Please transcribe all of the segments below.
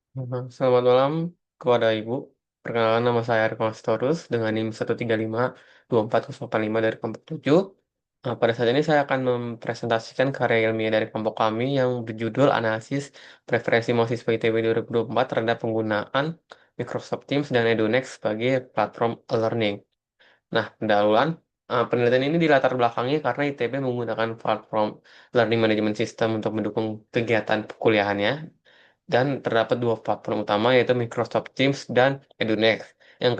Selamat malam kepada Ibu. Perkenalkan nama saya Erkon Storus dengan NIM 135 24085 dari kelompok 7. Pada saat ini saya akan mempresentasikan karya ilmiah dari kelompok kami yang berjudul Analisis Preferensi Mahasiswa ITB 2024 terhadap penggunaan Microsoft Teams dan EduNext sebagai platform learning. Nah, pendahuluan, penelitian ini dilatar belakangi karena ITB menggunakan platform Learning Management System untuk mendukung kegiatan perkuliahannya dan terdapat dua platform utama yaitu Microsoft Teams dan EduNext. Yang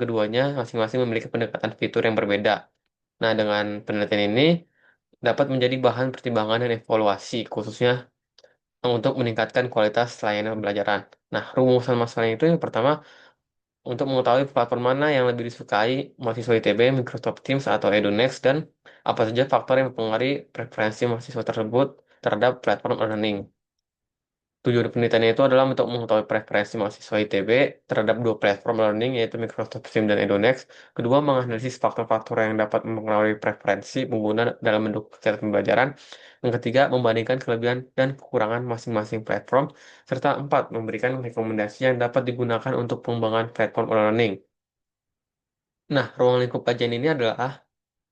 keduanya masing-masing memiliki pendekatan fitur yang berbeda. Nah, dengan penelitian ini dapat menjadi bahan pertimbangan dan evaluasi khususnya untuk meningkatkan kualitas layanan pembelajaran. Nah, rumusan masalah itu yang pertama untuk mengetahui platform mana yang lebih disukai mahasiswa ITB, Microsoft Teams atau EduNext dan apa saja faktor yang mempengaruhi preferensi mahasiswa tersebut terhadap platform learning. Tujuan penelitiannya itu adalah untuk mengetahui preferensi mahasiswa ITB terhadap dua platform learning yaitu Microsoft Teams dan EduNext. Kedua, menganalisis faktor-faktor yang dapat mempengaruhi preferensi pengguna dalam mendukung kegiatan pembelajaran. Yang ketiga, membandingkan kelebihan dan kekurangan masing-masing platform. Serta empat, memberikan rekomendasi yang dapat digunakan untuk pengembangan platform learning. Nah, ruang lingkup kajian ini adalah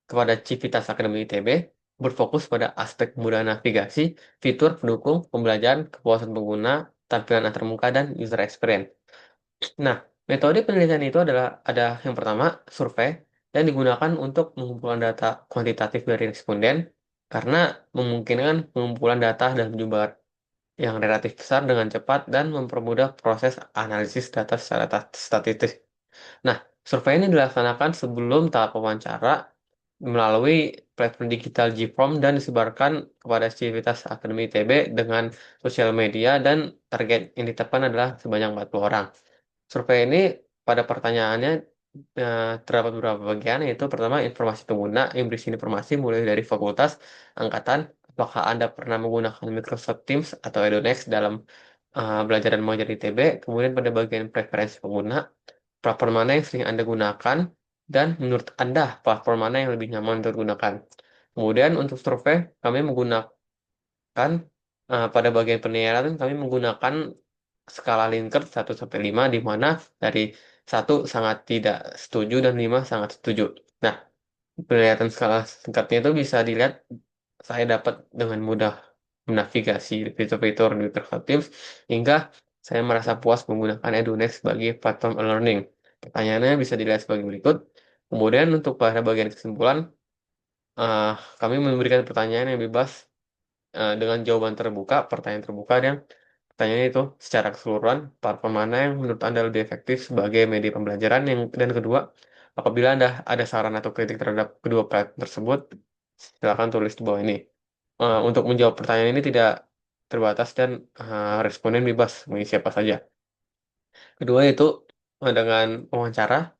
kepada Civitas Akademi ITB, berfokus pada aspek kemudahan navigasi, fitur pendukung, pembelajaran, kepuasan pengguna, tampilan antarmuka, dan user experience. Nah, metode penelitian itu adalah ada yang pertama, survei, yang digunakan untuk mengumpulkan data kuantitatif dari responden, karena memungkinkan pengumpulan data dalam jumlah yang relatif besar dengan cepat dan mempermudah proses analisis data secara statistik. Nah, survei ini dilaksanakan sebelum tahap wawancara melalui platform digital Gform dan disebarkan kepada sivitas Akademi ITB dengan sosial media dan target yang ditetapkan adalah sebanyak 40 orang. Survei ini pada pertanyaannya terdapat beberapa bagian yaitu pertama informasi pengguna yang berisi informasi mulai dari fakultas, angkatan, apakah Anda pernah menggunakan Microsoft Teams atau EduNext dalam belajar dan mengajar di ITB, kemudian pada bagian preferensi pengguna, platform mana yang sering Anda gunakan, dan menurut Anda platform mana yang lebih nyaman untuk digunakan. Kemudian untuk survei, kami menggunakan pada bagian penilaian kami menggunakan skala Likert 1 sampai 5 di mana dari 1 sangat tidak setuju dan 5 sangat setuju. Nah, penilaian skala singkatnya itu bisa dilihat saya dapat dengan mudah menavigasi fitur-fitur di Microsoft Teams hingga saya merasa puas menggunakan EduNext sebagai platform learning. Pertanyaannya bisa dilihat sebagai berikut. Kemudian untuk pada bagian kesimpulan, eh, kami memberikan pertanyaan yang bebas dengan jawaban terbuka, pertanyaan terbuka yang pertanyaannya itu secara keseluruhan platform mana yang menurut Anda lebih efektif sebagai media pembelajaran yang dan kedua, apabila Anda ada saran atau kritik terhadap kedua platform tersebut, silakan tulis di bawah ini. Untuk menjawab pertanyaan ini tidak terbatas dan responden bebas mengisi siapa saja. Kedua itu dengan wawancara.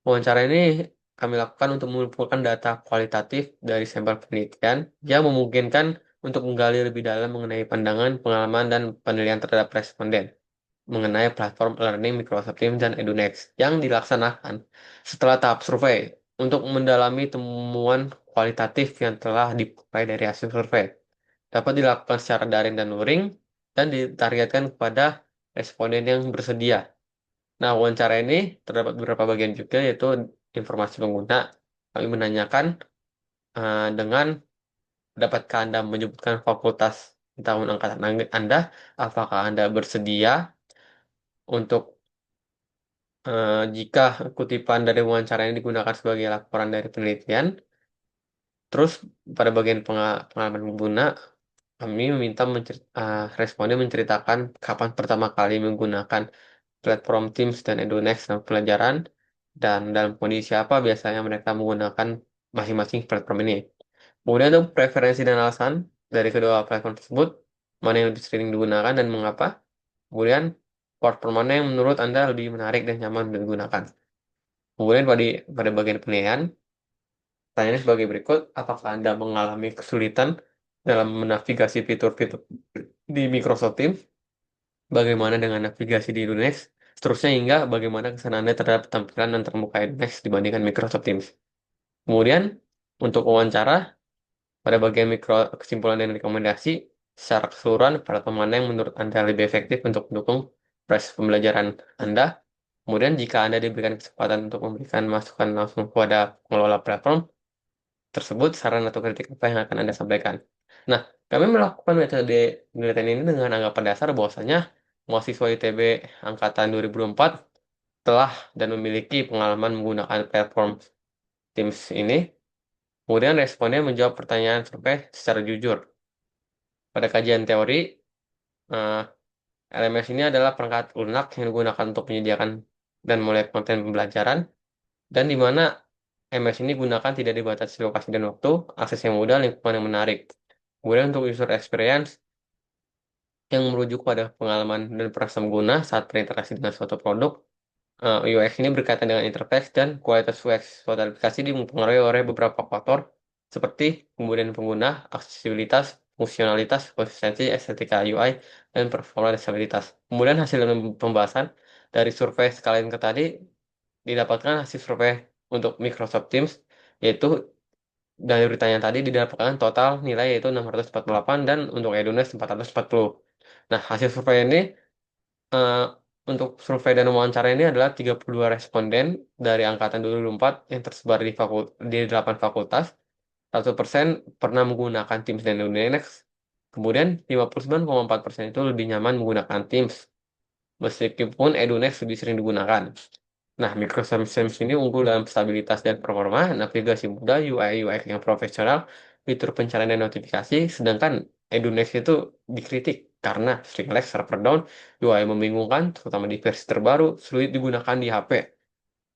Wawancara ini kami lakukan untuk mengumpulkan data kualitatif dari sampel penelitian yang memungkinkan untuk menggali lebih dalam mengenai pandangan, pengalaman, dan penilaian terhadap responden mengenai platform learning Microsoft Teams dan EduNext yang dilaksanakan setelah tahap survei untuk mendalami temuan kualitatif yang telah diperoleh dari hasil survei. Dapat dilakukan secara daring dan luring dan ditargetkan kepada responden yang bersedia. Nah, wawancara ini terdapat beberapa bagian juga, yaitu informasi pengguna. Kami menanyakan dengan dapatkah Anda menyebutkan fakultas di tahun angkatan Anda, apakah Anda bersedia untuk jika kutipan dari wawancara ini digunakan sebagai laporan dari penelitian. Terus pada bagian pengalaman pengguna, kami meminta responden menceritakan kapan pertama kali menggunakan platform Teams dan EduNext dalam pelajaran, dan dalam kondisi apa biasanya mereka menggunakan masing-masing platform ini. Kemudian untuk preferensi dan alasan dari kedua platform tersebut, mana yang lebih sering digunakan dan mengapa. Kemudian platform mana yang menurut Anda lebih menarik dan nyaman untuk digunakan. Kemudian pada bagian penilaian, pertanyaannya sebagai berikut, apakah Anda mengalami kesulitan dalam menavigasi fitur-fitur di Microsoft Teams? Bagaimana dengan navigasi di Next? Seterusnya hingga bagaimana kesan Anda terhadap tampilan dan terbuka Next dibandingkan Microsoft Teams. Kemudian, untuk wawancara, pada bagian mikro kesimpulan dan rekomendasi, secara keseluruhan, platform mana yang menurut Anda lebih efektif untuk mendukung pembelajaran Anda. Kemudian jika Anda diberikan kesempatan untuk memberikan masukan langsung kepada pengelola platform tersebut, saran atau kritik apa yang akan Anda sampaikan? Nah, kami melakukan metode penelitian ini dengan anggapan dasar bahwasanya mahasiswa ITB angkatan 2004 telah dan memiliki pengalaman menggunakan platform Teams ini. Kemudian responnya menjawab pertanyaan survei secara jujur. Pada kajian teori, eh, LMS ini adalah perangkat lunak yang digunakan untuk menyediakan dan mulai konten pembelajaran, dan di mana MS ini gunakan tidak dibatasi lokasi dan waktu, akses yang mudah, lingkungan yang menarik. Kemudian untuk user experience yang merujuk pada pengalaman dan perasa pengguna saat berinteraksi dengan suatu produk, UX ini berkaitan dengan interface dan kualitas UX. Suatu aplikasi dipengaruhi oleh beberapa faktor seperti kemudian pengguna, aksesibilitas, fungsionalitas, konsistensi, estetika UI, dan performa dan stabilitas. Kemudian hasil pembahasan dari survei sekalian ke tadi didapatkan hasil survei untuk Microsoft Teams, yaitu dari beritanya tadi didapatkan total nilai yaitu 648 dan untuk Edunest 440. Nah, hasil survei ini eh, untuk survei dan wawancara ini adalah 32 responden dari angkatan 2004 yang tersebar di 8 fakultas. 1% pernah menggunakan Teams dan Edunest. Kemudian 59,4% itu lebih nyaman menggunakan Teams, meskipun Edunest lebih sering digunakan. Nah, Microsoft Teams ini unggul dalam stabilitas dan performa, navigasi mudah, UI UX yang profesional, fitur pencarian dan notifikasi, sedangkan Edunext itu dikritik karena sering lag, server down, UI membingungkan, terutama di versi terbaru, sulit digunakan di HP,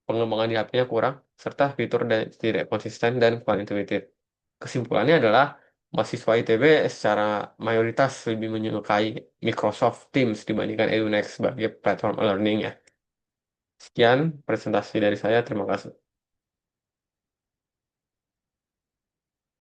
pengembangan di HP-nya kurang, serta fitur dan tidak konsisten dan kurang intuitif. Kesimpulannya adalah mahasiswa ITB secara mayoritas lebih menyukai Microsoft Teams dibandingkan Edunext sebagai platform learning ya. Sekian presentasi dari saya. Terima kasih.